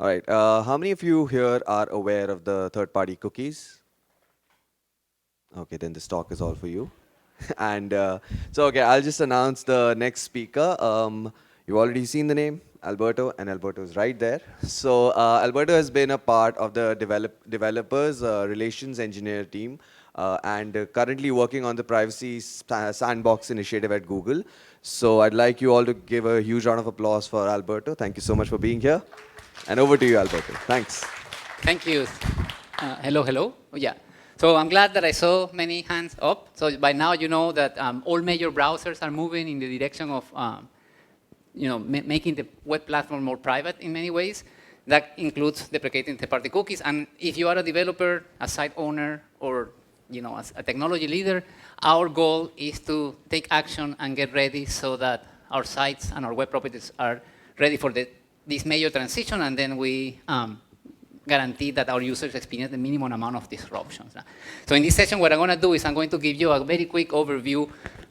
All right. How many of you here are aware of the third-party cookies? Okay, then this talk is all for you. And okay, I'll just announce the next speaker. You've already seen the name, Alberto, and Alberto is right there. So Alberto has been a part of the developers relations engineer team and currently working on the privacy sandbox initiative at Google. So I'd like you all to give a huge round of applause for Alberto. Thank you so much for being here. And over to you, Alberto. Thanks. Thank you. Hello, hello. Oh, yeah. So I'm glad that I saw many hands up. So by now you know that all major browsers are moving in the direction of making the web platform more private in many ways. That includes deprecating third-party cookies. And if you are a developer, a site owner, or as a technology leader, our goal is to take action and get ready so that our sites and our web properties are ready for this major transition, and then we guarantee that our users experience the minimum amount of disruptions. So in this session, what I'm going to do is I'm going to give you a very quick overview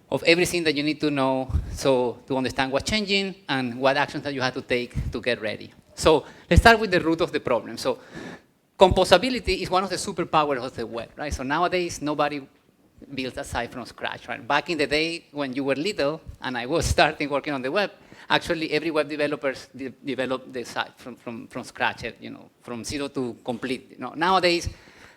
of everything that you need to know to understand what's changing and what actions that you have to take to get ready. So let's start with the root of the problem. So composability is one of the superpowers of the web, right? So nowadays, nobody builds a site from scratch, right? Back in the day when you were little and I was starting working on the web, actually every web developer developed the site from scratch, from zero to complete. Nowadays,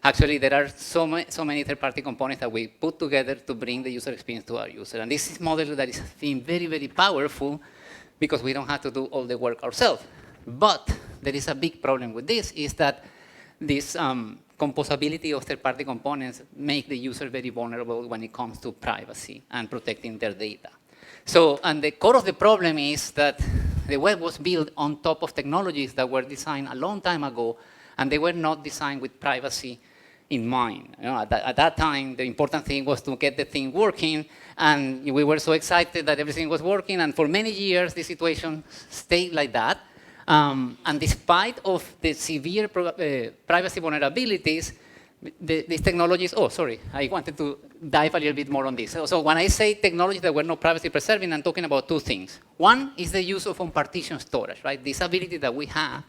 actually there are so many third-party components that we put together to bring the user experience to our user. And this is a model that is being very, very powerful because we don't have to do all the work ourselves. But there is a big problem with this, is that this composability of third-party components make the user very vulnerable when it comes to privacy and protecting their data. So, and the core of the problem is that the web was built on top of technologies that were designed a long time ago, and they were not designed with privacy in mind. At that time, the important thing was to get the thing working, and we were so excited that everything was working, and for many years, the situation stayed like that. And despite of the severe privacy vulnerabilities, these technologies, I wanted to dive a little bit more on this. So when I say technologies that were not privacy preserving, I'm talking about two things. One is the use of unpartitioned storage, right? This ability that we have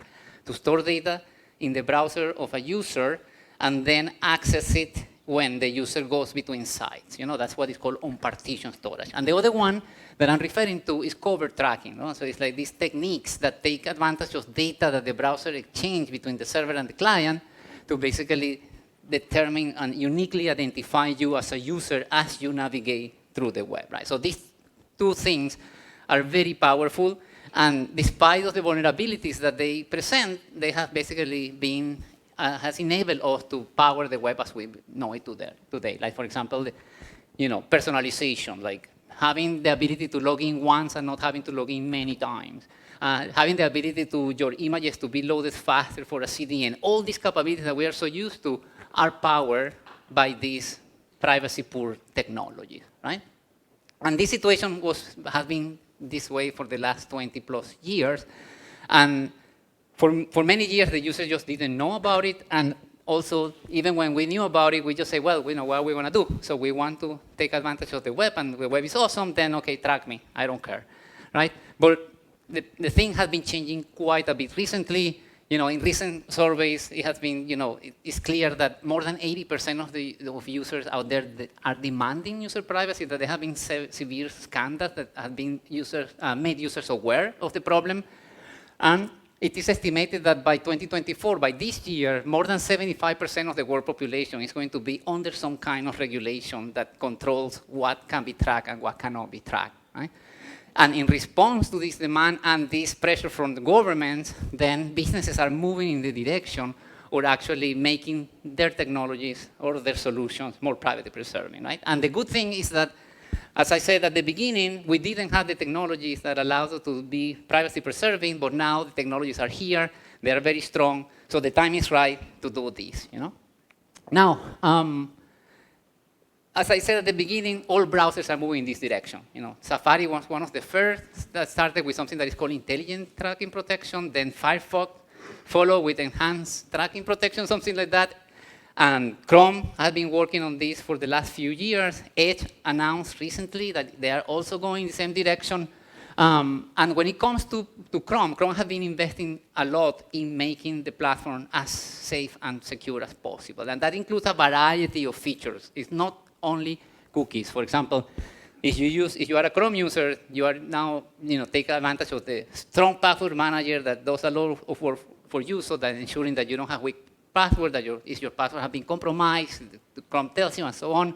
to store data in the browser of a user and then access it when the user goes between sites. That's what is called unpartitioned storage. And the other one that I'm referring to is covert tracking. So it's like these techniques that take advantage of data that the browser exchanges between the server and the client to basically determine and uniquely identify you as a user as you navigate through the web, right? So these two things are very powerful, and despite of the vulnerabilities that they present, they have basically been, has enabled us to power the web as we know it today. Like, for example, personalization, like having the ability to log in once and not having to log in many times. Having the ability to your images to be loaded faster for a CDN. All these capabilities that we are so used to are powered by these privacy-poor technologies, right? And this situation has been this way for the last 20 plus years. And for many years, the users just didn't know about it. And also, even when we knew about it, we just say, well, we know what we want to do. So we want to take advantage of the web, and the web is awesome, then okay, track me. I don't care, right? But the thing has been changing quite a bit recently. In recent surveys, it has been, it's clear that more than 80% of users out there that are demanding user privacy, that there have been severe scandals that have been made users aware of the problem. And it is estimated that by 2024, by this year, more than 75% of the world population is going to be under some kind of regulation that controls what can be tracked and what cannot be tracked, right? And in response to this demand and this pressure from the governments, then businesses are moving in the direction or actually making their technologies or their solutions more privacy preserving, right? And the good thing is that, as I said at the beginning, we didn't have the technologies that allows us to be privacy preserving, but now the technologies are here, they are very strong, so the time is right to do this, Now, as I said at the beginning, all browsers are moving in this direction. Safari was one of the first that started with something that is called intelligent tracking protection. Then Firefox followed with enhanced tracking protection, something like that. And Chrome has been working on this for the last few years. Edge announced recently that they are also going in the same direction. And when it comes to Chrome, Chrome has been investing a lot in making the platform as safe and secure as possible. And that includes a variety of features. It's not only cookies. For example, if you are a Chrome user, you are now take advantage of the strong password manager that does a lot of work for you, so that ensuring that you don't have weak password, that if your password has been compromised, the Chrome tells you, and so on.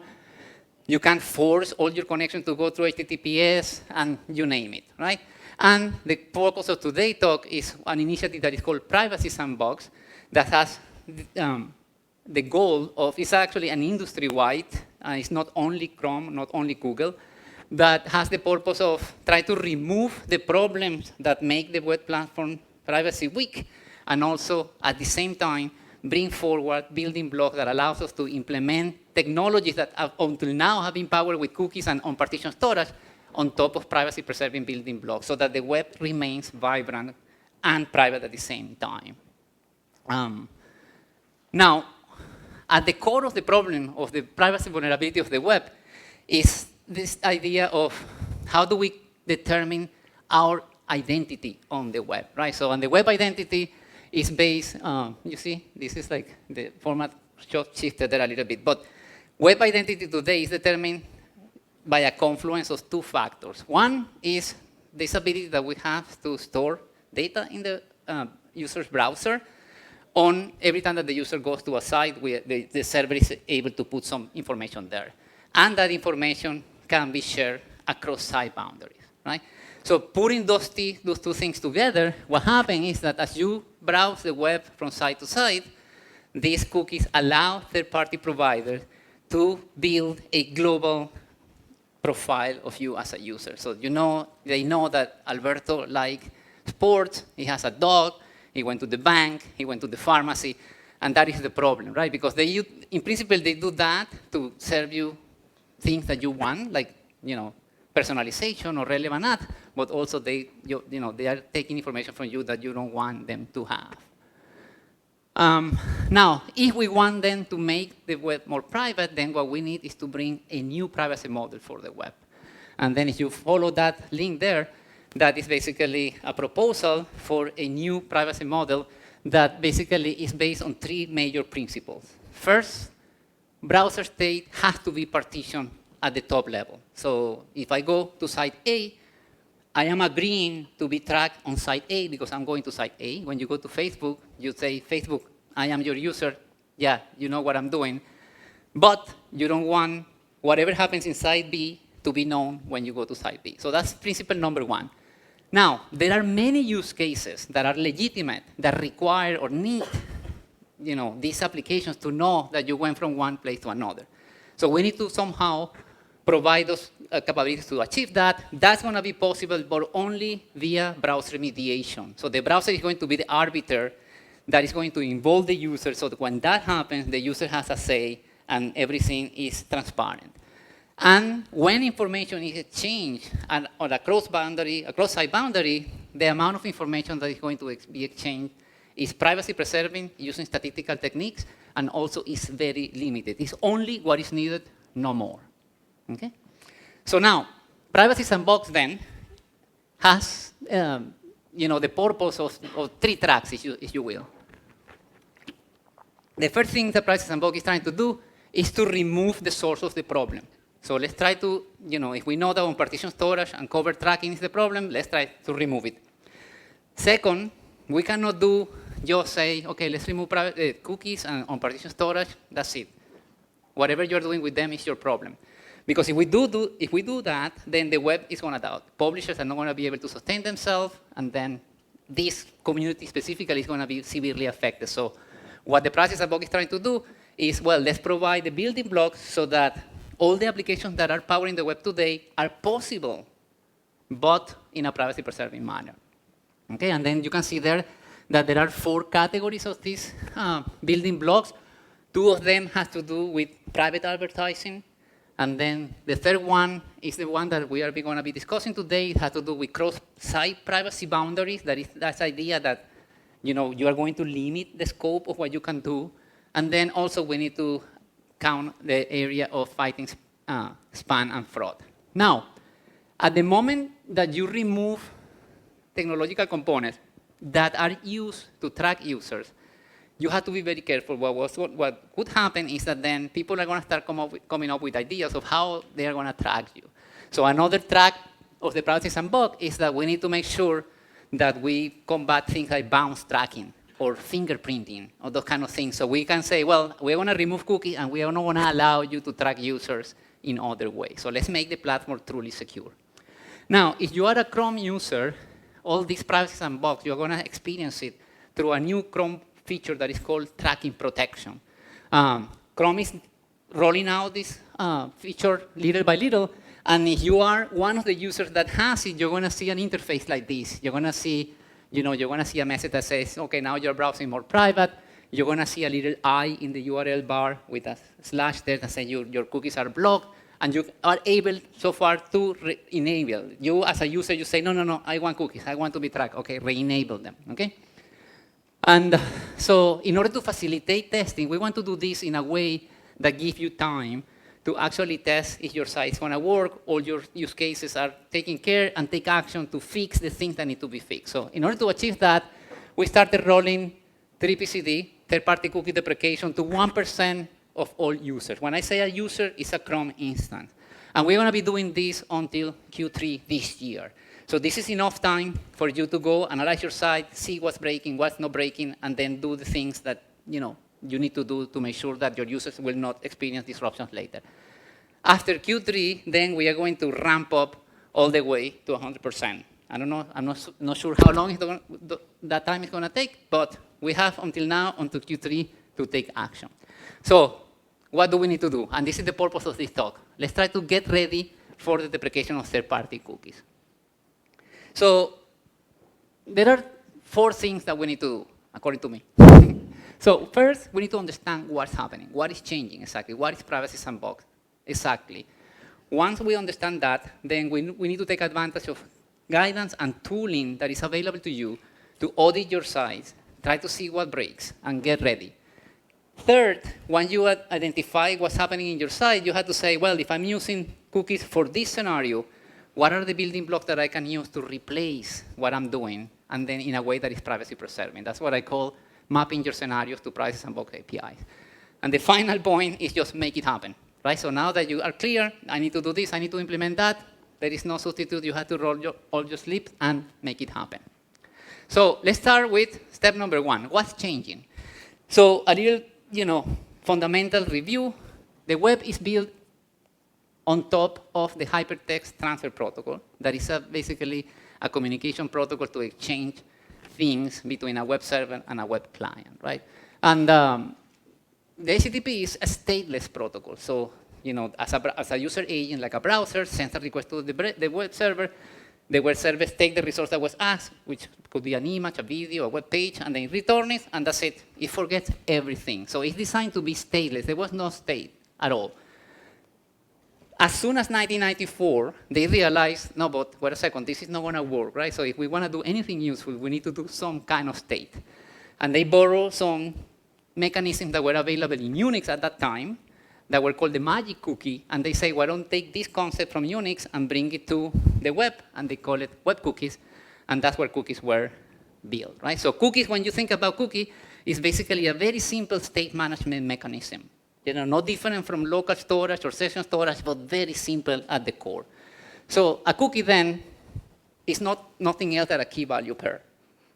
You can force all your connections to go through HTTPS, and you name it, right? And the purpose of today's talk is an initiative that is called Privacy Sandbox that has the goal of, it's actually an industry-wide, it's not only Chrome, not only Google, that has the purpose of trying to remove the problems that make the web platform privacy weak, and also at the same time bring forward building blocks that allows us to implement technologies that until now have been powered with cookies and on-partition storage on top of privacy-preserving building blocks, so that the web remains vibrant and private at the same time. Now, at the core of the problem of the privacy vulnerability of the web is this idea of how do we determine our identity on the web, right? So on the web identity is based, you see, this is like the format shifted there a little bit, but web identity today is determined by a confluence of two factors. One is this ability that we have to store data in the user's browser. On every time that the user goes to a site, the server is able to put some information there. And that information can be shared across site boundaries, right? So putting those two things together, what happens is that as you browse the web from site to site, these cookies allow third-party providers to build a global profile of you as a user. So they know that Alberto likes sports, he has a dog, he went to the bank, he went to the pharmacy, and that is the problem, right? Because in principle, they do that to serve you things that you want, like personalization or relevant ads, but also they are taking information from you that you don't want them to have. Now, if we want them to make the web more private, then what we need is to bring a new privacy model for the web. And then if you follow that link there, that is basically a proposal for a new privacy model that basically is based on three major principles. First, browser state has to be partitioned at the top level. So if I go to site A, I am agreeing to be tracked on site A because I'm going to site A. When you go to Facebook, you say, Facebook, I am your user. Yeah, you know what I'm doing. But you don't want whatever happens in site B to be known when you go to site B. So that's principle number one. Now, there are many use cases that are legitimate, that require or need these applications to know that you went from one place to another. So we need to somehow provide those capabilities to achieve that. That's going to be possible, but only via browser mediation. So the browser is going to be the arbiter that is going to involve the user, so that when that happens, the user has a say and everything is transparent. And when information is exchanged on a cross-site boundary, the amount of information that is going to be exchanged is privacy preserving using statistical techniques, and also is very limited. It's only what is needed, no more. Okay? So now, Privacy Sandbox then has the purpose of three tracks, if you will. The first thing that Privacy Sandbox is trying to do is to remove the source of the problem. So let's try to, if we know that on-partition storage and covert tracking is the problem, let's try to remove it. Second, we cannot just say, okay, let's remove cookies and on-partition storage, that's it. Whatever you're doing with them is your problem. Because if we do that, then the web is going to die. Publishers are not going to be able to sustain themselves, and then this community specifically is going to be severely affected. So what the Privacy Sandbox is trying to do is, well, let's provide the building blocks so that all the applications that are powering the web today are possible, but in a privacy-preserving manner. Okay, and then you can see there that there are 4 categories of these building blocks. 2 of them have to do with private advertising, and then the third one is the one that we are going to be discussing today. It has to do with cross-site privacy boundaries. That's the idea that you are going to limit the scope of what you can do, and then also we need to count the area of fighting spam and fraud. Now, At the moment that you remove technological components that are used to track users, you have to be very careful. What could happen is that then people are going to start coming up with ideas of how they are going to track you. So another track of the privacy sandbox is that we need to make sure that we combat things like bounce tracking or fingerprinting or those kind of things. So we can say, well, we're going to remove cookies and we are not going to allow you to track users in other ways. So let's make the platform truly secure. Now, if you are a Chrome user, all this privacy sandbox, you're going to experience it through a new Chrome feature that is called tracking protection. Chrome is rolling out this feature little by little, and if you are one of the users that has it, you're going to see an interface like this. You're going to see, you're going to see a message that says, okay, now you're browsing more private. You're going to see a little I in the URL bar with a slash there that says your cookies are blocked. And you are able so far to enable. You as a user, you say, no, I want cookies. I want to be tracked. Okay, re-enable them, okay? And so in order to facilitate testing, we want to do this in a way that gives you time to actually test if your site is going to work, all your use cases are taken care, and take action to fix the things that need to be fixed. So in order to achieve that, we started rolling 3PCD, third-party cookie deprecation, to 1% of all users. When I say a user, it's a Chrome instance. And we're going to be doing this until Q3 this year. So this is enough time for you to go analyze your site, see what's breaking, what's not breaking, and then do the things that you need to do to make sure that your users will not experience disruptions later. After Q3, then we are going to ramp up all the way to 100%. I don't know, I'm not sure how long that time is going to take, but we have until now, until Q3, to take action. So what do we need to do? And this is the purpose of this talk. Let's try to get ready for the deprecation of third-party cookies. So there are 4 things that we need to do, according to me. So first, we need to understand what's happening. What is changing exactly? What is privacy sandbox exactly? Once we understand that, then we need to take advantage of guidance and tooling that is available to you to audit your sites, try to see what breaks, and get ready. Third, when you identify what's happening in your site, you have to say, well, if I'm using cookies for this scenario, what are the building blocks that I can use to replace what I'm doing, and then in a way that is privacy preserving? That's what I call mapping your scenarios to privacy sandbox APIs. And the final point is just make it happen, right? So now that you are clear, I need to do this, I need to implement that, there is no substitute, you have to roll all your sleeves and make it happen. So let's start with step number 1, what's changing? So a little fundamental review. The web is built on top of the hypertext transfer protocol. That is basically a communication protocol to exchange things between a web server and a web client, right? And the HTTP is a stateless protocol. So, as a user agent, like a browser, sends a request to the web server. The web service takes the resource that was asked, which could be an image, a video, a web page, and then return it, and that's it. It forgets everything. So it's designed to be stateless. There was no state at all. As soon as 1994, they realized, no, but wait a second, this is not going to work, right? So if we want to do anything useful, we need to do some kind of state. And they borrowed some mechanisms that were available in Unix at that time, that were called the magic cookie, and they say, why don't take this concept from Unix and bring it to the web, and they call it web cookies, and that's where cookies were built, right? So cookies, when you think about cookie, is basically a very simple state management mechanism. No different from local storage or session storage, but very simple at the core. So a cookie then is nothing else than a key value pair.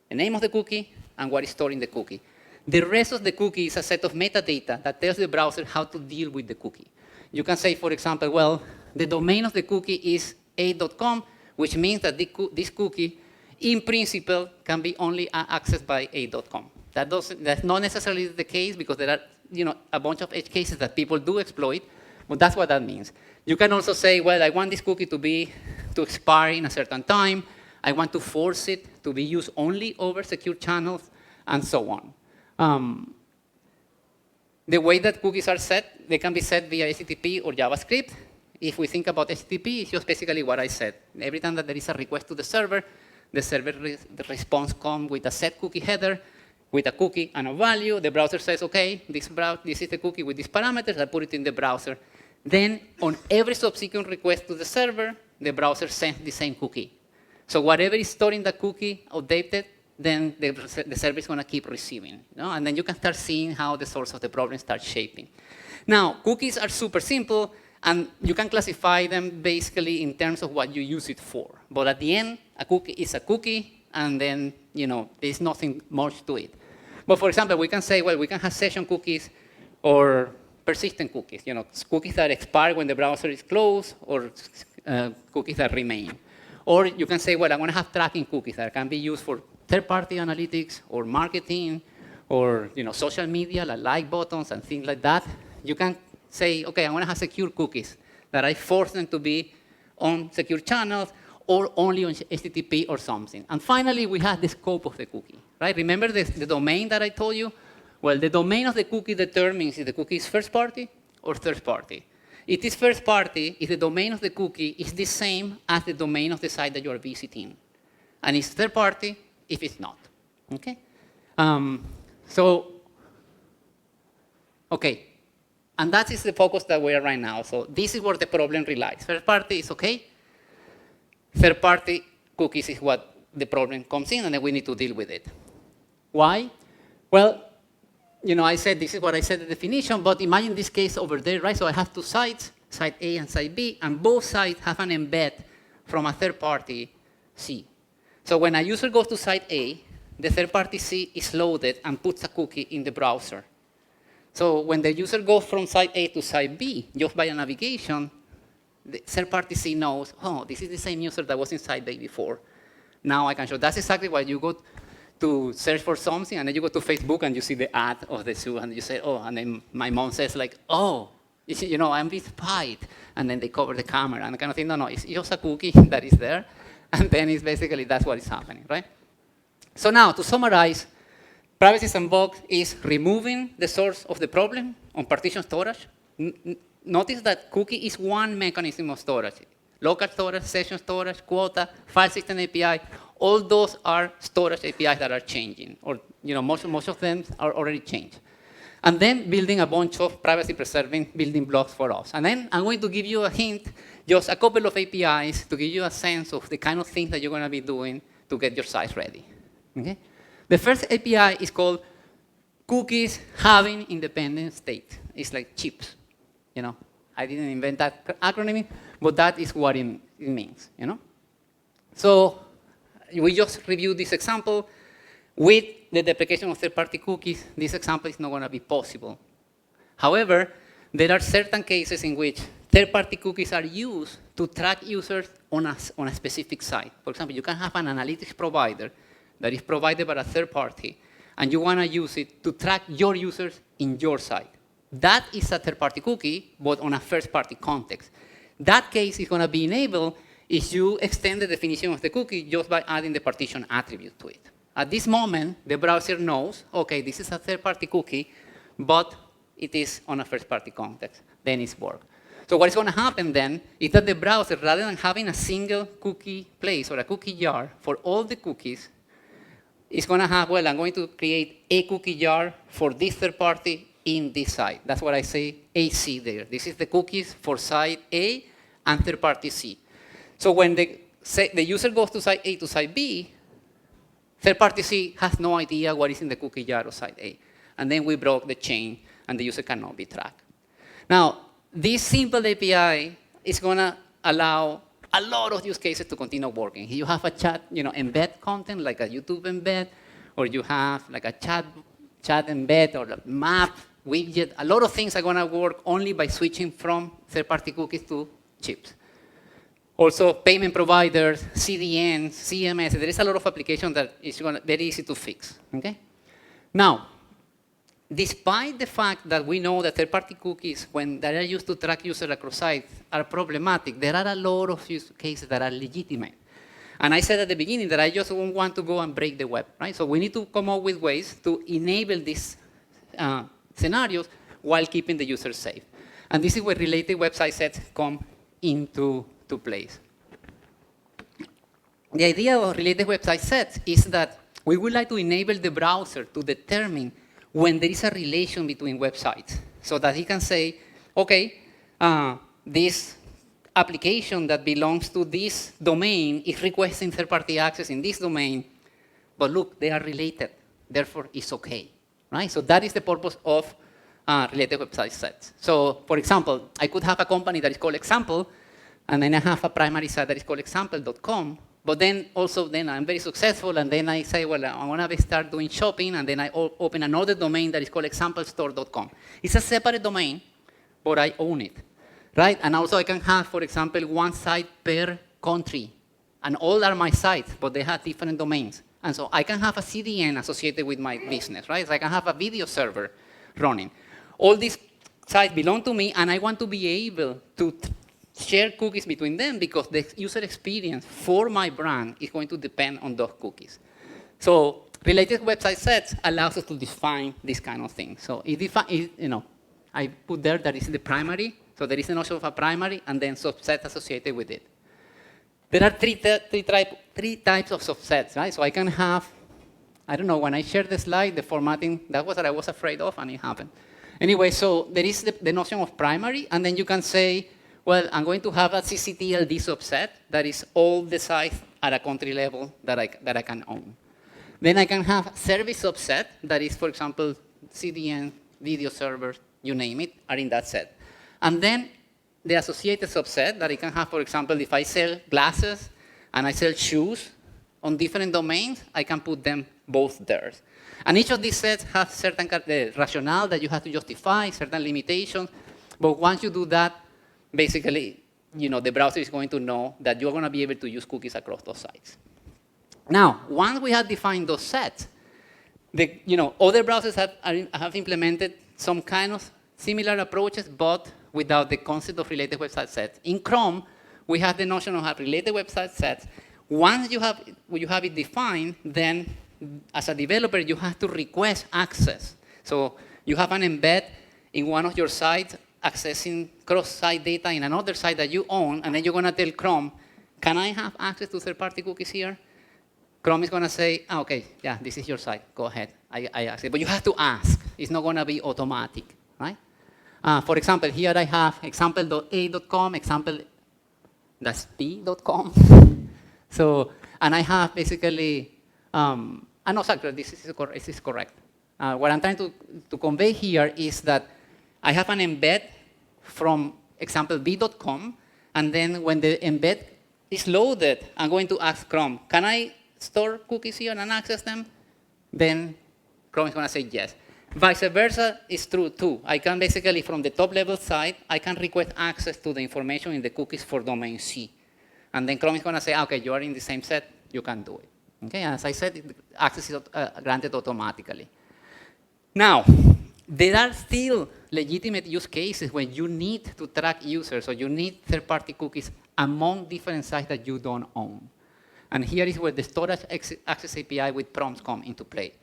The name of the cookie and what is stored in the cookie. The rest of the cookie is a set of metadata that tells the browser how to deal with the cookie. You can say, for example, well, the domain of the cookie is a.com, which means that this cookie, in principle, can be only accessed by a.com. That's not necessarily the case because there are a bunch of edge cases that people do exploit, but that's what that means. You can also say, well, I want this cookie to expire in a certain time. I want to force it to be used only over secure channels, and so on. The way that cookies are set, they can be set via HTTP or JavaScript. If we think about HTTP, it's just basically what I said. Every time that there is a request to the server the response comes with a set cookie header, with a cookie and a value. The browser says, okay, this is the cookie with these parameters. I put it in the browser. Then on every subsequent request to the server, the browser sends the same cookie. So whatever is stored in the cookie updated, then the server is going to keep receiving. And then you can start seeing how the source of the problem starts shaping. Now, cookies are super simple, and you can classify them basically in terms of what you use it for. But at the end, a cookie is a cookie, and then there's nothing much to it. But for example, we can say, well, we can have session cookies or persistent cookies, cookies that expire when the browser is closed, or cookies that remain. Or you can say, well, I want to have tracking cookies that can be used for third-party analytics or marketing or social media, like buttons and things like that. You can say, okay, I want to have secure cookies that I force them to be on secure channels or only on HTTP or something. And finally, we have the scope of the cookie, right? Remember the domain that I told you? Well, the domain of the cookie determines if the cookie is first party or third party. It is first party if the domain of the cookie is the same as the domain of the site that you are visiting. And it's third party if it's not, okay? Okay. And that is the focus that we are right now. So this is where the problem relies. First party is okay. Third party cookies is what the problem comes in, and then we need to deal with it. Why? Well, I said this is what I said the definition, but imagine this case over there, right? So I have two sites, site A and site B, and both sites have an embed from a third party C. So when a user goes to site A, the third party C is loaded and puts a cookie in the browser. So when the user goes from site A to site B, just by a navigation, the third party C knows, oh, this is the same user that was in site A before. Now I can show. That's exactly why you go to search for something, and then you go to Facebook and you see the ad of the zoo, and you say, oh, and then my mom says like, oh, I'm being spied, and then they cover the camera, and I kind of think, no, it's just a cookie that is there, and then it's basically that's what is happening, right? So now, to summarize, Privacy Sandbox is removing the source of the problem on partition storage. Notice that cookie is one mechanism of storage. Local storage, session storage, quota, file system API, all those are storage APIs that are changing, or most of them are already changed. And then building a bunch of privacy-preserving building blocks for us. And then I'm going to give you a hint, just a couple of APIs to give you a sense of the kind of things that you're going to be doing to get your site ready. Okay? The first API is called cookies having independent state. It's like chips. I didn't invent that acronym, but that is what it means. So we just reviewed this example. With the deprecation of third-party cookies, this example is not going to be possible. However, there are certain cases in which third-party cookies are used to track users on a specific site. For example, you can have an analytics provider that is provided by a third party, and you want to use it to track your users in your site. That is a third-party cookie, but on a first-party context. That case is going to be enabled if you extend the definition of the cookie just by adding the partition attribute to it. At this moment, the browser knows, okay, this is a third-party cookie, but it is on a first-party context. Then it's work. So what is going to happen then is that the browser, rather than having a single cookie place or a cookie jar for all the cookies, is going to have, well, I'm going to create a cookie jar for this third party in this site. That's what I say AC there. This is the cookies for site A and third party C. So when the user goes to site A to site B, third party C has no idea what is in the cookie jar of site A. And then we broke the chain, and the user cannot be tracked. Now, this simple API is going to allow a lot of use cases to continue working. You have a chat, embed content, like a YouTube embed, or you have like a chat embed or a map, widget. A lot of things are going to work only by switching from third-party cookies to chips. Also, payment providers, CDNs, CMS, there is a lot of applications that is very easy to fix, okay? Now, despite the fact that we know that third-party cookies, when they are used to track users across sites, are problematic, there are a lot of use cases that are legitimate. And I said at the beginning that I just don't want to go and break the web, right? So we need to come up with ways to enable these scenarios while keeping the user safe. And this is where related website sets come into place. The idea of related website sets is that we would like to enable the browser to determine when there is a relation between websites, so that he can say, okay, this application that belongs to this domain is requesting third-party access in this domain, but look, they are related, therefore it's okay, right? So that is the purpose of related website sets. So for example, I could have a company that is called example, and then I have a primary site that is called example.com, but then also then I'm very successful, and then I say, well, I want to start doing shopping, and then I open another domain that is called examplestore.com. It's a separate domain, but I own it, right? And also I can have, for example, one site per country, and all are my sites, but they have different domains. And so I can have a CDN associated with my business, right? So I can have a video server running. All these sites belong to me, and I want to be able to share cookies between them because the user experience for my brand is going to depend on those cookies. So related website sets allows us to define this kind of thing. So I put there that is the primary. So there is a notion of a primary and then subset associated with it. There are three types of subsets, right? So I can have, I don't know, when I shared the slide, the formatting, that was what I was afraid of, and it happened. Anyway, so there is the notion of primary, and then you can say, well, I'm going to have a CCTLD subset that is all the sites at a country level that I can own. Then I can have service subset that is, for example, CDN, video servers, you name it, are in that set. And then the associated subset that I can have, for example, if I sell glasses and I sell shoes on different domains, I can put them both there. And each of these sets has certain rationale that you have to justify, certain limitations. But once you do that, basically, the browser is going to know that you're going to be able to use cookies across those sites. Now, once we have defined those sets, other browsers have implemented some kind of similar approaches, but without the concept of related website sets. In Chrome, we have the notion of related website sets. Once you have it defined, then as a developer, you have to request access. So you have an embed in one of your sites accessing cross-site data in another site that you own, and then you're going to tell Chrome, can I have access to third-party cookies here? Chrome is going to say, okay, yeah, this is your site. Go ahead. I accept. But you have to ask. It's not going to be automatic, right? For example, here I have example.a.com, example.b.com. So, and I have basically, no, sorry, this is correct. What I'm trying to convey here is that I have an embed from example.b.com, and then when the embed is loaded, I'm going to ask Chrome, can I store cookies here and access them? Then Chrome is going to say yes. Vice versa is true too. I can basically, from the top level side, I can request access to the information in the cookies for domain C. And then Chrome is going to say, okay, you are in the same set, you can do it. Okay, as I said, access is granted automatically. Now, there are still legitimate use cases when you need to track users, or you need third-party cookies among different sites that you don't own. And here is where the storage access API with prompts come into play.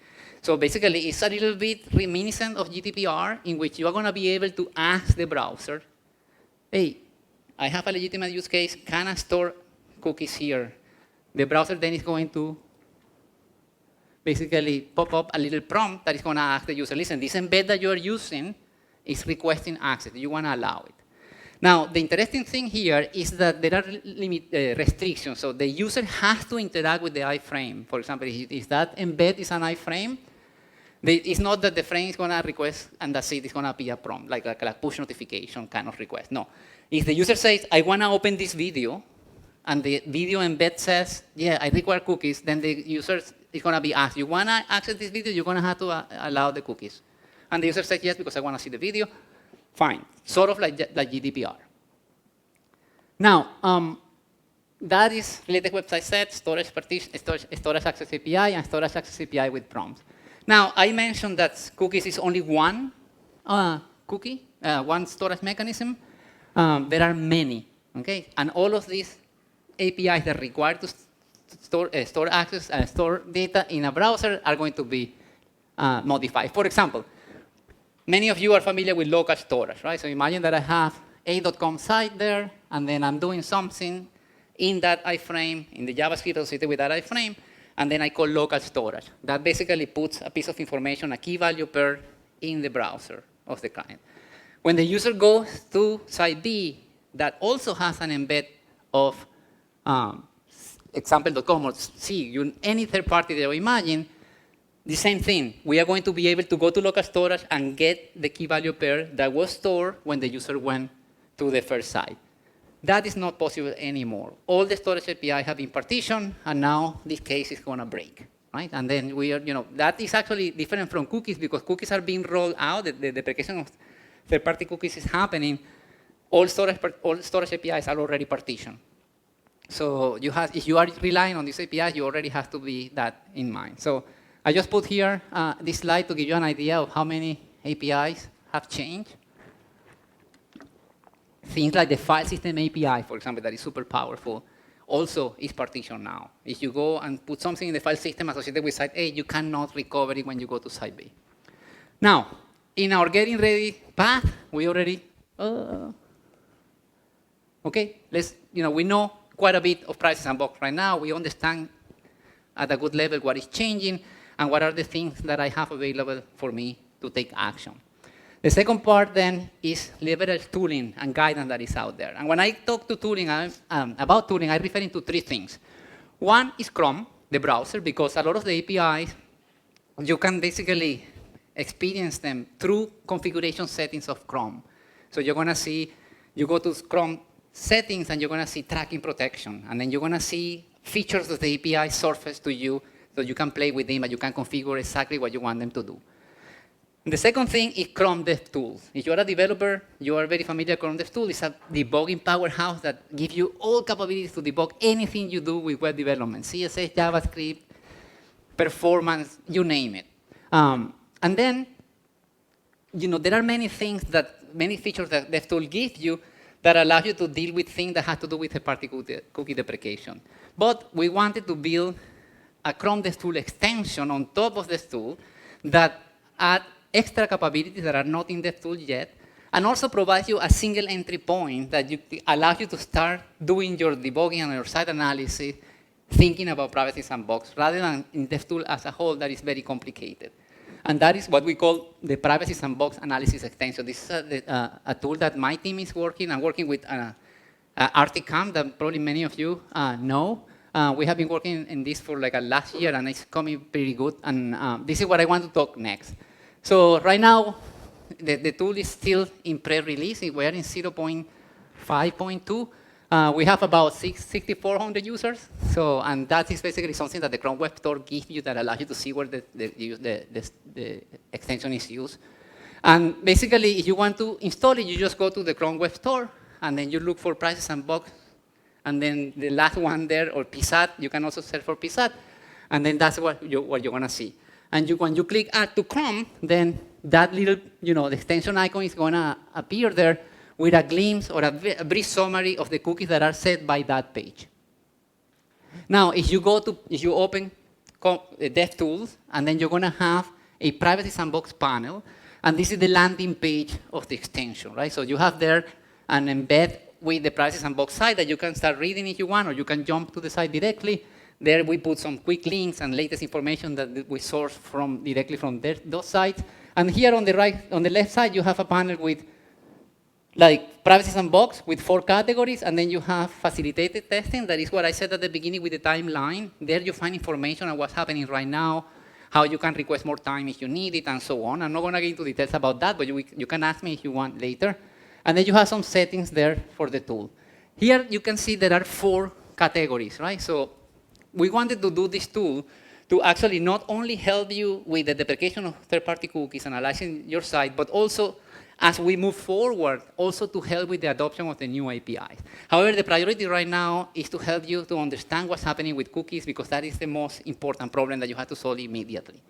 So basically, it's a little bit reminiscent of GDPR, in which you are going to be able to ask the browser, hey, I have a legitimate use case, can I store cookies here? The browser then is going to basically pop up a little prompt that is going to ask the user, listen, this embed that you are using is requesting access. Do you want to allow it? Now, the interesting thing here is that there are restrictions. So the user has to interact with the iframe. For example, if that embed is an iframe, it's not that the frame is going to request and that's it. It's going to be a prompt, like a push notification kind of request. No. If the user says, I want to open this video, and the video embed says, yeah, I require cookies, then the user is going to be asked, you want to access this video? You're going to have to allow the cookies. And the user says, yes, because I want to see the video. Fine. Sort of like GDPR. Now, that is related website set, storage access API, and storage access API with prompts. Now, I mentioned that cookies is only one cookie, one storage mechanism. There are many, okay? And all of these APIs that require to store access and store data in a browser are going to be modified. For example, many of you are familiar with local storage, right? So imagine that I have a.com site there, and then I'm doing something in that iframe, in the JavaScript associated with that iframe, and then I call local storage. That basically puts a piece of information, a key value pair, in the browser of the client. When the user goes to site B, that also has an embed of example.com or any third party that you imagine, the same thing. We are going to be able to go to local storage and get the key value pair that was stored when the user went to the first site. That is not possible anymore. All the storage API have been partitioned, and now this case is going to break, right? And then we are, that is actually different from cookies because cookies are being rolled out. The deprecation of third-party cookies is happening. All storage APIs are already partitioned. So if you are relying on these APIs, you already have to be that in mind. So I just put here this slide to give you an idea of how many APIs have changed. Things like the file system API, for example, that is super powerful, also is partitioned now. If you go and put something in the file system associated with site A, you cannot recover it when you go to site B. Now, in our getting ready path, we already, okay, we know quite a bit of Privacy Sandbox right now. We understand at a good level what is changing and what are the things that I have available for me to take action. The second part then is leverage tooling and guidance that is out there. And when I talk to tooling, about tooling, I'm referring to three things. One is Chrome, the browser, because a lot of the APIs, you can basically experience them through configuration settings of Chrome. So you're going to see, you go to Chrome settings and you're going to see tracking protection. And then you're going to see features of the API surface to you so you can play with them and you can configure exactly what you want them to do. The second thing is Chrome DevTools. If you're a developer, you are very familiar with Chrome DevTools. It's a debugging powerhouse that gives you all capabilities to debug anything you do with web development, CSS, JavaScript, performance, you name it. And then, there are many features that DevTools gives you that allow you to deal with things that have to do with third-party cookie deprecation. But we wanted to build a Chrome DevTools extension on top of DevTools that add extra capabilities that are not in DevTools yet, and also provides you a single entry point that allows you to start doing your debugging and your site analysis, thinking about Privacy Sandbox, rather than in DevTools as a whole that is very complicated. And that is what we call the Privacy Sandbox Analysis Extension. This is a tool that my team is working. I'm working with Articam, that probably many of you know. We have been working in this for like last year, and it's coming pretty good. And this is what I want to talk next. So right now, the tool is still in pre-release. We are in 0.5.2. We have about 6,400 users. So, and that is basically something that the Chrome Web Store gives you that allows you to see where the extension is used. And basically, if you want to install it, you just go to the Chrome Web Store, and then you look for Privacy Sandbox. And then the last one there, or PSAT, you can also search for PSAT. And then that's what you're going to see. And when you click Add to Chrome, then that little, the extension icon is going to appear there with a glimpse or a brief summary of the cookies that are set by that page. Now, if you open DevTools, and then you're going to have a Privacy Sandbox panel, and this is the landing page of the extension, right? So you have there an embed with the Privacy Sandbox site that you can start reading if you want, or you can jump to the site directly. There we put some quick links and latest information that we source directly from those sites. And here on the left side, you have a panel with like Privacy Sandbox with 4 categories, and then you have facilitated testing. That is what I said at the beginning with the timeline. There you find information on what's happening right now, how you can request more time if you need it, and so on. I'm not going to get into details about that, but you can ask me if you want later. And then you have some settings there for the tool. Here you can see there are 4 categories, right? So we wanted to do this tool to actually not only help you with the deprecation of third-party cookies, analyzing your site, but also as we move forward, also to help with the adoption of the new APIs. However, the priority right now is to help you to understand what's happening with cookies, because that is the most important problem that you have to solve immediately.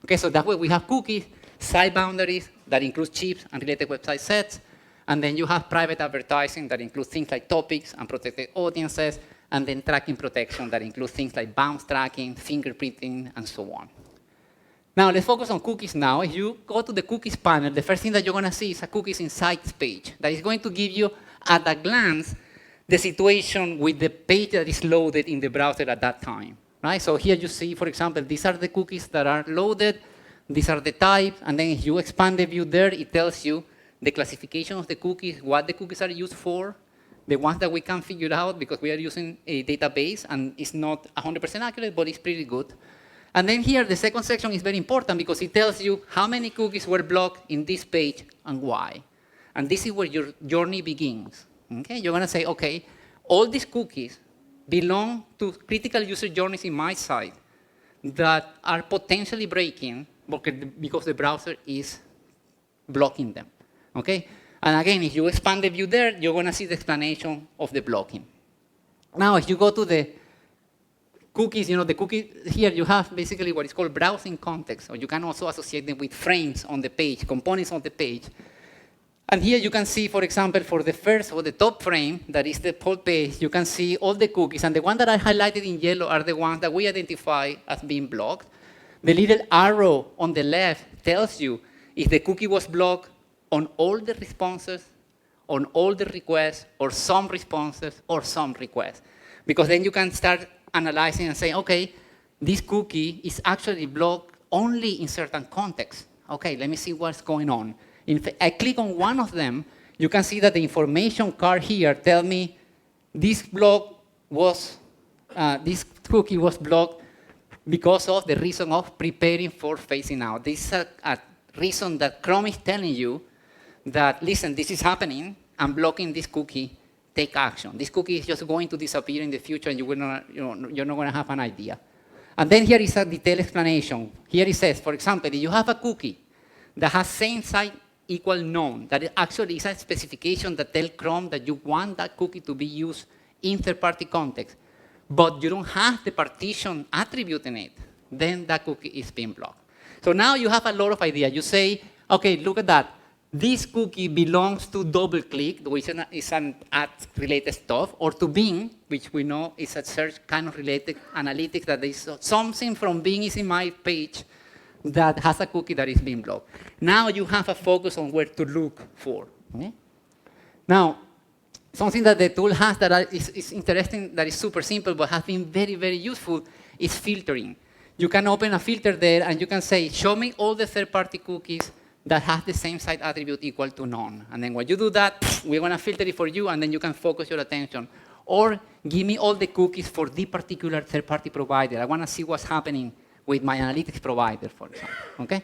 Okay, so that way we have cookies, site boundaries that include chips and related website sets, and then you have private advertising that includes things like topics and protected audiences, and then tracking protection that includes things like bounce tracking, fingerprinting, and so on. Now, let's focus on cookies now. If you go to the cookies panel, the first thing that you're going to see is a cookies insights page that is going to give you, at a glance, the situation with the page that is loaded in the browser at that time. Right? So here you see, for example, these are the cookies that are loaded. These are the types. And then if you expand the view there, it tells you the classification of the cookies, what the cookies are used for, the ones that we can figure out because we are using a database and it's not 100% accurate, but it's pretty good. And then here, the second section is very important because it tells you how many cookies were blocked in this page and why. And this is where your journey begins. Okay? You're going to say, okay, all these cookies belong to critical user journeys in my site that are potentially breaking because the browser is blocking them. Okay? And again, if you expand the view there, you're going to see the explanation of the blocking. Now, if you go to the cookies, the cookie here, you have basically what is called browsing context, or you can also associate them with frames on the page, components on the page. And here you can see, for example, for the first or the top frame, that is the whole page, you can see all the cookies. And the ones that I highlighted in yellow are the ones that we identify as being blocked. The little arrow on the left tells you if the cookie was blocked on all the responses, on all the requests, or some responses, or some requests. Because then you can start analyzing and say, okay, this cookie is actually blocked only in certain contexts. Okay, let me see what's going on. If I click on one of them, you can see that the information card here tells me this cookie was blocked because of the reason of preparing for phasing out. This is a reason that Chrome is telling you that, listen, this is happening, I'm blocking this cookie, take action. This cookie is just going to disappear in the future and you're not going to have an idea. And then here is a detailed explanation. Here it says, for example, if you have a cookie that has same site equal none, that it actually is a specification that tells Chrome that you want that cookie to be used in third-party context, but you don't have the partition attribute in it, then that cookie is being blocked. So now you have a lot of ideas. You say, okay, look at that. This cookie belongs to DoubleClick, which is an ad-related stuff, or to Bing, which we know is a search kind of related analytics that is something from Bing is in my page that has a cookie that is being blocked. Now you have a focus on where to look for. Okay? Now, something that the tool has that is interesting, that is super simple, but has been very, very useful, is filtering. You can open a filter there, and you can say, show me all the third-party cookies that have the same site attribute equal to none. And then when you do that, we're going to filter it for you, and then you can focus your attention. Or give me all the cookies for the particular third-party provider. I want to see what's happening with my analytics provider, for example. Okay?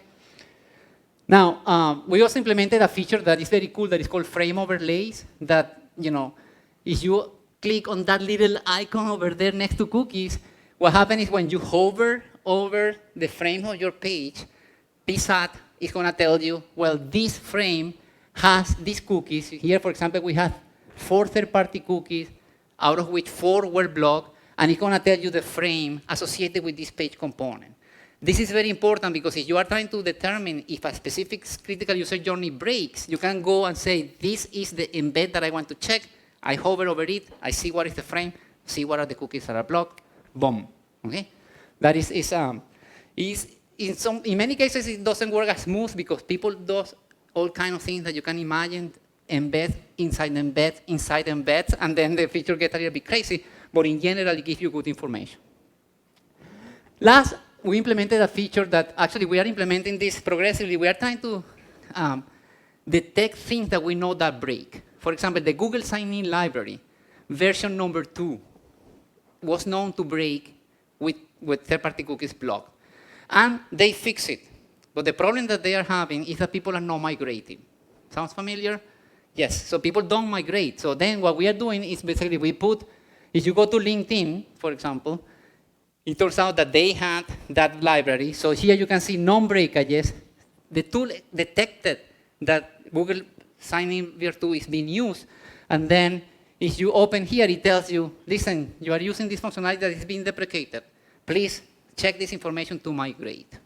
Now, we also implemented a feature that is very cool that is called frame overlays, that, if you click on that little icon over there next to cookies, what happens is when you hover over the frame of your page, PSAT is going to tell you, well, this frame has these cookies. Here, for example, we have 4 third-party cookies, out of which 4 were blocked, and it's going to tell you the frame associated with this page component. This is very important because if you are trying to determine if a specific critical user journey breaks, you can go and say, this is the embed that I want to check. I hover over it. I see what is the frame, see what are the cookies that are blocked. Boom. Okay? That in many cases, it doesn't work as smooth because people do all kinds of things that you can imagine, embed inside embeds, and then the feature gets a little bit crazy. But in general, it gives you good information. Last, we implemented a feature that actually we are implementing this progressively. We are trying to detect things that we know that break. For example, the Google Sign-in library, version number 2, was known to break with third-party cookies blocked. And they fix it. But the problem that they are having is that people are not migrating. Sounds familiar? Yes. So people don't migrate. So then what we are doing is basically we put, if you go to LinkedIn, for example, it turns out that they had that library. So here you can see non-breakages. The tool detected that Google Sign-in Vir2 is being used. And then if you open here, it tells you, listen, you are using this functionality that is being deprecated. Please check this information to migrate.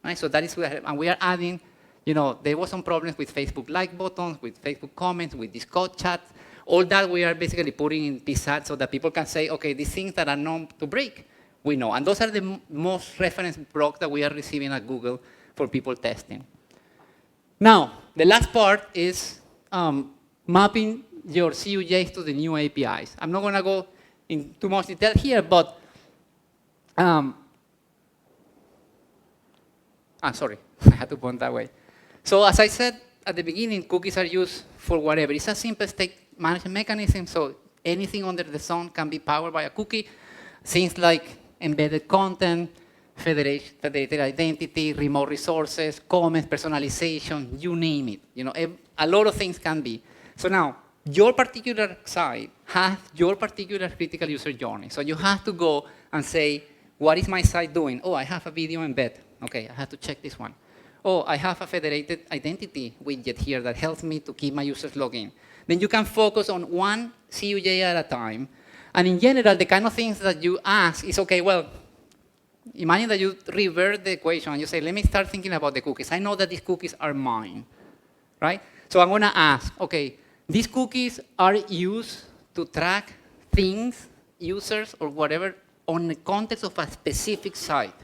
Right? So that is where, and we are adding, there was some problems with Facebook like buttons, with Facebook comments, with Discord chats. All that we are basically putting in PSAT so that people can say, okay, these things that are known to break, we know. And those are the most reference blocks that we are receiving at Google for people testing. Now, the last part is mapping your CUJs to the new APIs. I'm not going to go in too much detail here, but sorry, I had to point that way. So as I said at the beginning, cookies are used for whatever. It's a simple state management mechanism, so anything under the sun can be powered by a cookie. Things like embedded content, federated identity, remote resources, comments, personalization, you name it. You know, a lot of things can be. So now, your particular site has your particular critical user journey. So you have to go and say, what is my site doing? Oh, I have a video embed. Okay, I have to check this one. Oh, I have a federated identity widget here that helps me to keep my users logged in. Then you can focus on one CUJ at a time. And in general, the kind of things that you ask is, okay, well, imagine that you revert the equation and you say, let me start thinking about the cookies. I know that these cookies are mine, right? So I'm going to ask, okay, these cookies are used to track things, users, or whatever on the context of a specific site.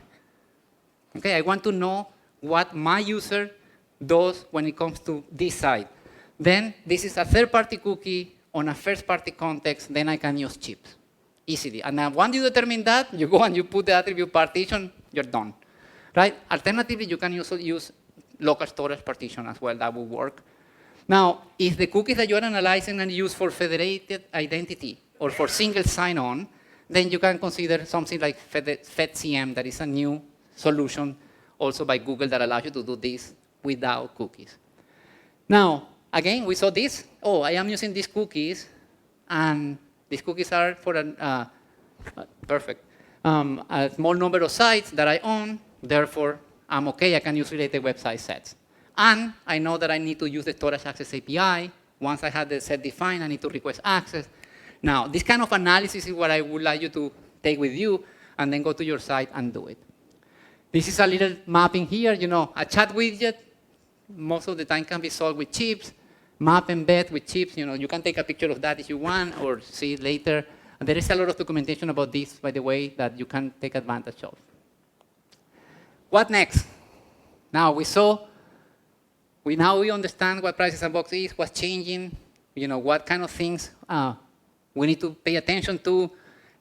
Okay, I want to know what my user does when it comes to this site. Then this is a third-party cookie on a first-party context, then I can use chips easily. And then once you determine that, you go and you put the attribute partition, you're done. Right? Alternatively, you can also use local storage partition as well. That will work. Now, if the cookies that you're analyzing and use for federated identity or for single sign-on, then you can consider something like FedCM, that is a new solution also by Google that allows you to do this without cookies. Now, again, we saw this. Oh, I am using these cookies, and these cookies are for a small number of sites that I own. Therefore, I'm okay. I can use related website sets. And I know that I need to use the storage access API. Once I have the set defined, I need to request access. Now, this kind of analysis is what I would like you to take with you and then go to your site and do it. This is a little mapping here. You know, a chat widget, most of the time can be solved with chips. Map embed with chips. You know, you can take a picture of that if you want or see it later. And there is a lot of documentation about this, by the way, that you can take advantage of. What next? Now, we understand what Privacy Sandbox is, what's changing, you know, what kind of things we need to pay attention to.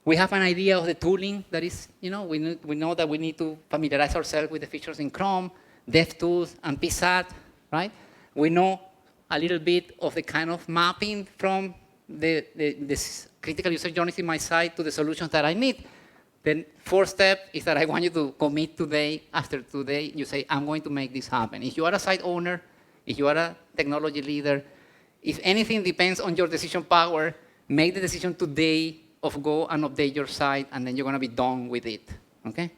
We have an idea of the tooling that is, you know, we know that we need to familiarize ourselves with the features in Chrome, DevTools, and PSAT, right? We know a little bit of the kind of mapping from the critical user journeys in my site to the solutions that I need. Then fourth step is that I want you to commit today. After today, you say, I'm going to make this happen. If you are a site owner, if you are a technology leader, if anything depends on your decision power, make the decision today of go and update your site, and then you're going to be done with it, okay?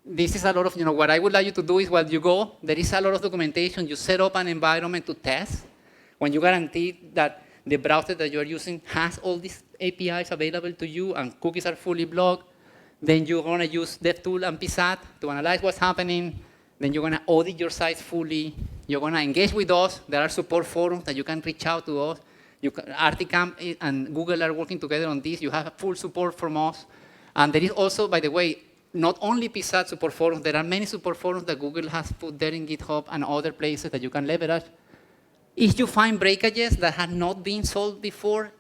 This is a lot of, you know, what I would like you to do is while you go, there is a lot of documentation. You set up an environment to test. When you guarantee that the browser that you're using has all these APIs available to you and cookies are fully blocked, then you're going to use DevTool and PSAT to analyze what's happening. Then you're going to audit your site fully. You're going to engage with us. There are support forums that you can reach out to us. Articamp and Google are working together on this. You have full support from us. And there is also, by the way, not only PSAT support forums, there are many support forums that Google has put there in GitHub and other places that you can leverage. If you find breakages that have not been solved before,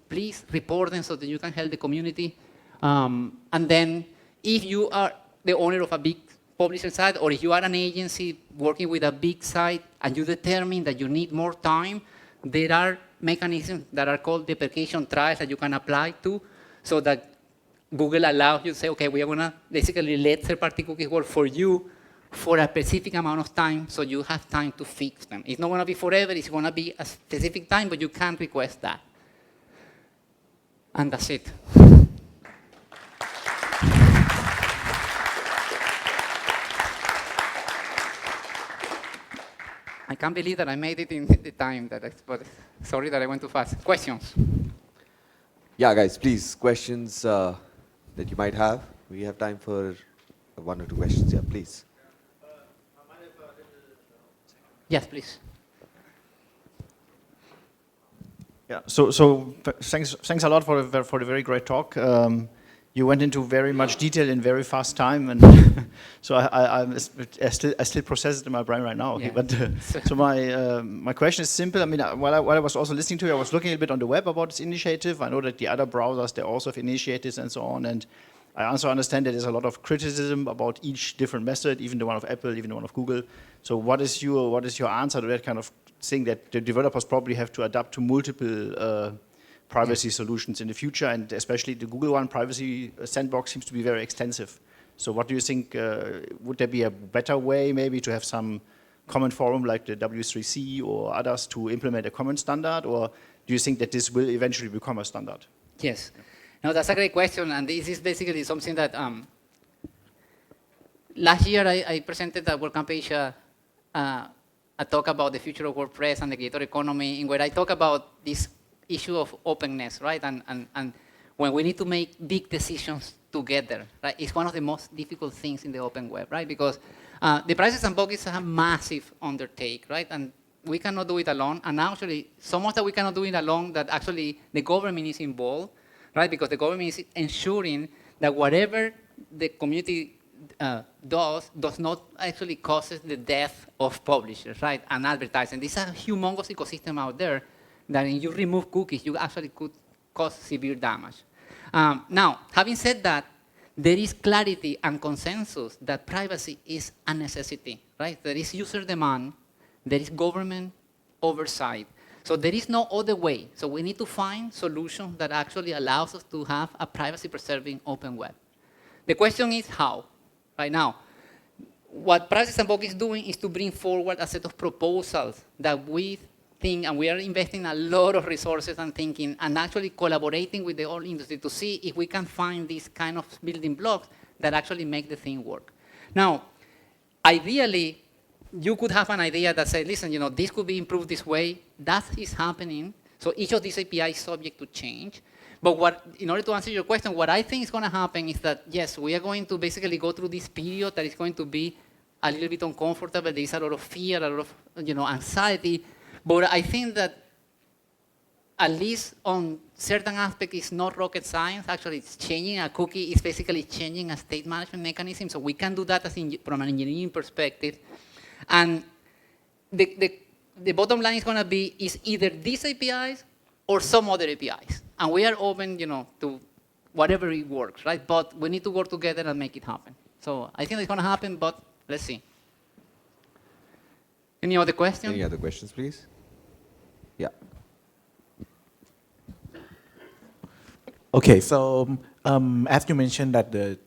please report them so that you can help the community. And then if you are the owner of a big publisher site, or if you are an agency working with a big site and you determine that you need more time, there are mechanisms that are called deprecation trials that you can apply to, so that Google allows you to say, okay, we are going to basically let third-party cookies work for you for a specific amount of time, so you have time to fix them. It's not going to be forever. It's going to be a specific time, but you can request that. And that's it. I can't believe that I made it in the time but sorry that I went too fast. Questions? Yeah, guys, please, questions that you might have. We have time for one or two questions. Yeah, please. Yes, please. Yeah. Thanks a lot for the very great talk. You went into very much detail in very fast time, and so I still process it in my brain right now. Okay, Yeah. but so my question is simple. I mean, while I was also listening to you, I was looking a bit on the web about this initiative. I know that the other browsers, they also have initiatives and so on, and I also understand that there's a lot of criticism about each different method, even the one of Apple, even the one of Google. So what is your answer to that kind of thing, that the developers probably have to adapt to multiple privacy solutions in the future, and especially the Google one, privacy sandbox, seems to be very extensive. So what do you think, would there be a better way maybe to have some common forum like the W3C or others to implement a common standard, or do you think that this will eventually become a standard? Yes. No, that's a great question, and this is basically something that last year I presented at WordCamp Asia a talk about the future of WordPress and the creator economy, in where I talk about this issue of openness, right? And when we need to make big decisions together, right? It's one of the most difficult things in the open web, right? Because the privacy sandbox is a massive undertake, right? And we cannot do it alone. And actually, so much that we cannot do it alone that actually the government is involved, right? Because the government is ensuring that whatever the community does not actually causes the death of publishers, right? And advertising. This is a humongous ecosystem out there that when you remove cookies, you actually could cause severe damage. Now, having said that, there is clarity and consensus that privacy is a necessity, right? There is user demand, there is government oversight. So there is no other way. So we need to find solutions that actually allows us to have a privacy-preserving open web. The question is how. Right now, what Privacy Sandbox is doing is to bring forward a set of proposals that we think, and we are investing a lot of resources and thinking, and actually collaborating with the whole industry to see if we can find these kind of building blocks that actually make the thing work. Now, ideally, you could have an idea that says, listen, this could be improved this way. That is happening. So each of these APIs is subject to change. But in order to answer your question, what I think is going to happen is that, yes, we are going to basically go through this period that is going to be a little bit uncomfortable. There is a lot of fear, a lot of anxiety. But I think that at least on certain aspects, it's not rocket science. Actually, it's changing a cookie. It's basically changing a state management mechanism. So we can do that from an engineering perspective. And the bottom line is going to be is either these APIs or some other APIs. And we are open, to whatever it works, right? But we need to work together and make it happen. So I think it's going to happen, but let's see. Any other questions? Any other questions, please? Yeah. Okay, so as you mentioned that the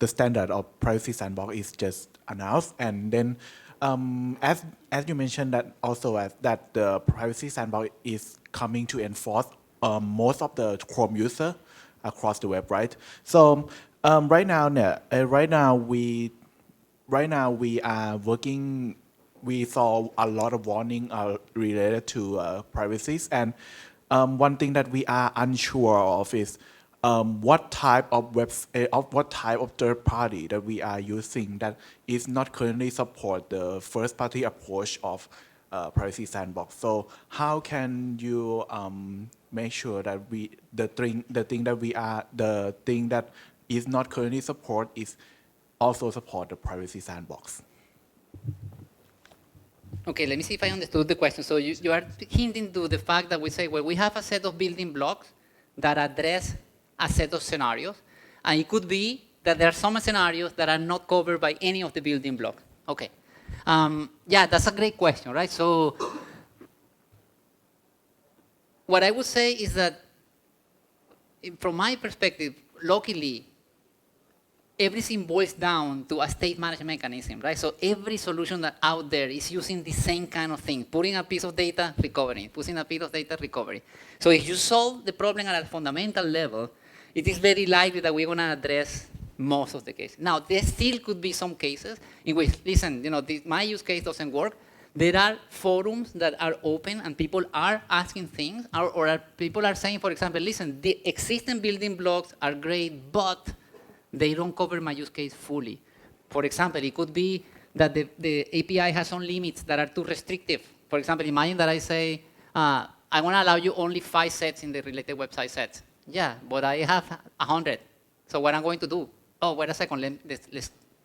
standard of privacy sandbox is just announced, and then as you mentioned that also that the privacy sandbox is coming to enforce most of the Chrome user across the web, right? So right now we are working. We saw a lot of warning related to privacy, and one thing that we are unsure of is what type of what type of third party that we are using that is not currently support the first party approach of privacy sandbox. So how can you make sure that the thing that is not currently support is also support the privacy sandbox? Okay, let me see if I understood the question. So you are hinting to the fact that we say, well, we have a set of building blocks that address a set of scenarios, and it could be that there are some scenarios that are not covered by any of the building blocks. Okay. Yeah, that's a great question, right? So what I would say is that from my perspective, luckily, everything boils down to a state management mechanism, right? So every solution that out there is using the same kind of thing, putting a piece of data, recovering, putting a piece of data, recovery. So if you solve the problem at a fundamental level, it is very likely that we're going to address most of the cases. Now, there still could be some cases in which, listen, my use case doesn't work. There are forums that are open and people are asking things, or people are saying, for example, listen, the existing building blocks are great, but they don't cover my use case fully. For example, it could be that the API has some limits that are too restrictive. For example, imagine that I say, I want to allow you only 5 sets in the related website sets. Yeah, but I have 100. So what I'm going to do? Oh, wait a second.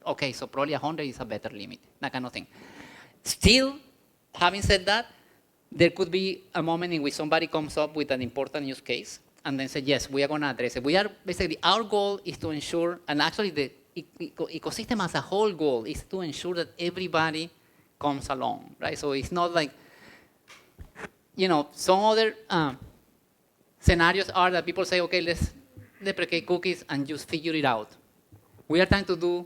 Okay, so probably 100 is a better limit, that kind of thing. Still, having said that, there could be a moment in which somebody comes up with an important use case and then say, yes, we are going to address it. Basically, our goal is to ensure, and actually the ecosystem as a whole goal is to ensure that everybody comes along, right? So it's not like, some other scenarios are that people say, okay, let's deprecate cookies and just figure it out. We are trying to do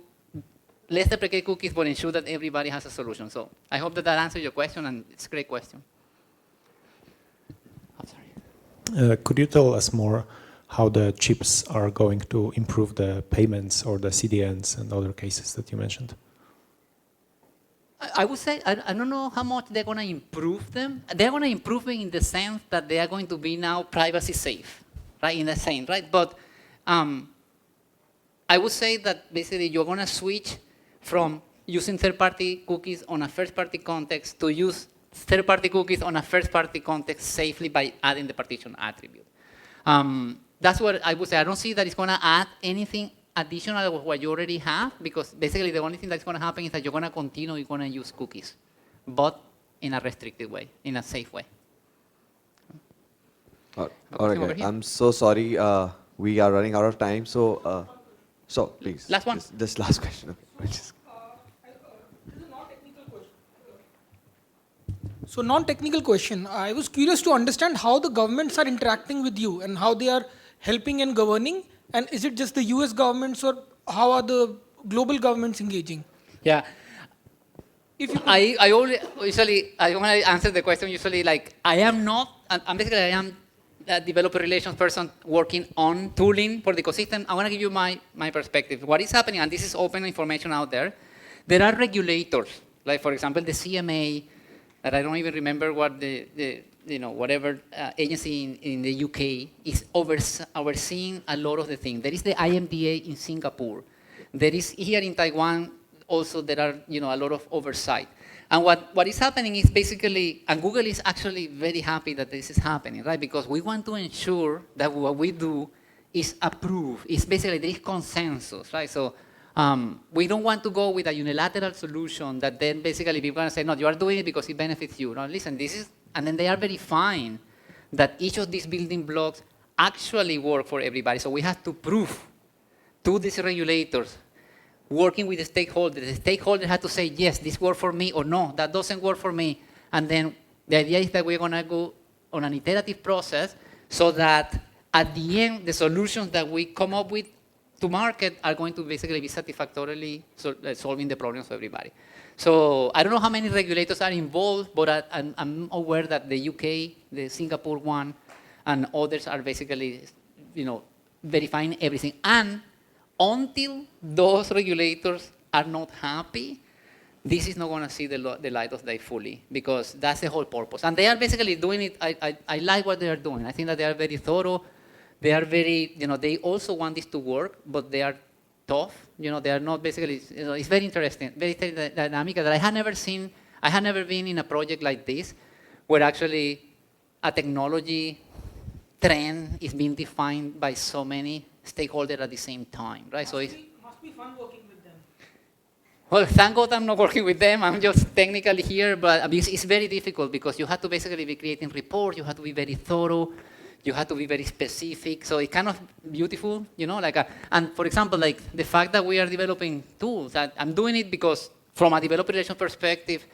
let's deprecate cookies, but ensure that everybody has a solution. So I hope that answers your question, and it's a great question. I'm sorry. Could you tell us more how the chips are going to improve the payments or the CDNs and other cases that you mentioned? I would say, I don't know how much they're going to improve them. They're going to improve them in the sense that they are going to be now privacy safe, right, in the same, right? But I would say that basically you're going to switch from using third-party cookies on a first-party context to use third-party cookies on a first-party context safely by adding the partition attribute. That's what I would say. I don't see that it's going to add anything additional to what you already have, because basically the only thing that's going to happen is that you're going to continue, you're going to use cookies, but in a restricted way, in a safe way. All right, guys. I'm so sorry. We are running out of time. So please. Last one. This last question. Okay. This is a non-technical question. So non-technical question. I was curious to understand how the governments are interacting with you and how they are helping and governing. And is it just the US governments, or how are the global governments engaging? Yeah. If you I always, usually, when I answer the question, usually like, I am a developer relations person working on tooling for the ecosystem. I want to give you my perspective. What is happening, and this is open information out there, there are regulators, like for example, the CMA, that I don't even remember what whatever agency in the UK is overseeing a lot of the things. There is the IMDA in Singapore. There is here in Taiwan also, there are a lot of oversight. And what is happening is basically, and Google is actually very happy that this is happening, right? Because we want to ensure that what we do is approved. It's basically, there is consensus, right? So we don't want to go with a unilateral solution that then basically people are going to say, no, you are doing it because it benefits you. No, listen, this is, and then they are verifying that each of these building blocks actually work for everybody. So we have to prove to these regulators, working with the stakeholder had to say, yes, this works for me, or no, that doesn't work for me. And then the idea is that we're going to go on an iterative process so that at the end, the solutions that we come up with to market are going to basically be satisfactorily solving the problems of everybody. So I don't know how many regulators are involved, but I'm aware that the UK, the Singapore one, and others are basically, verifying everything. And until those regulators are not happy, this is not going to see the light of day fully, because that's the whole purpose. And they are basically doing it. I like what they are doing. I think that they are very thorough. They are very, they also want this to work, but they are tough. They are not basically, it's very interesting, very dynamic that I had never seen. I had never been in a project like this, where actually a technology trend is being defined by so many stakeholders at the same time, right? So it must be fun working with them. Well, thank God I'm not working with them. I'm just technically here, but it's very difficult because you have to basically be creating reports. You have to be very thorough. You have to be very specific. So it's kind of beautiful, and for example, like the fact that we are developing tools, I'm doing it because from a developer relations perspective,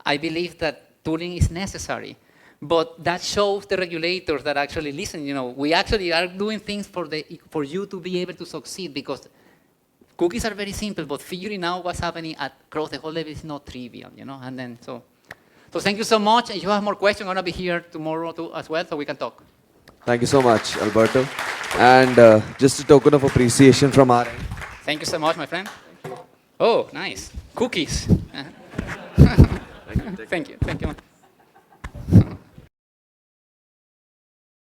I believe that tooling is necessary. But that shows the regulators that actually listen, we actually are doing things for you to be able to succeed, because cookies are very simple, but figuring out what's happening across the whole level is not trivial, and then so thank you so much. If you have more questions, I'm going to be here tomorrow too as well, so we can talk. Thank you so much, Alberto. And just a token of appreciation from our end. Thank you so much, my friend. Oh, nice. Cookies. Thank you. Thank you.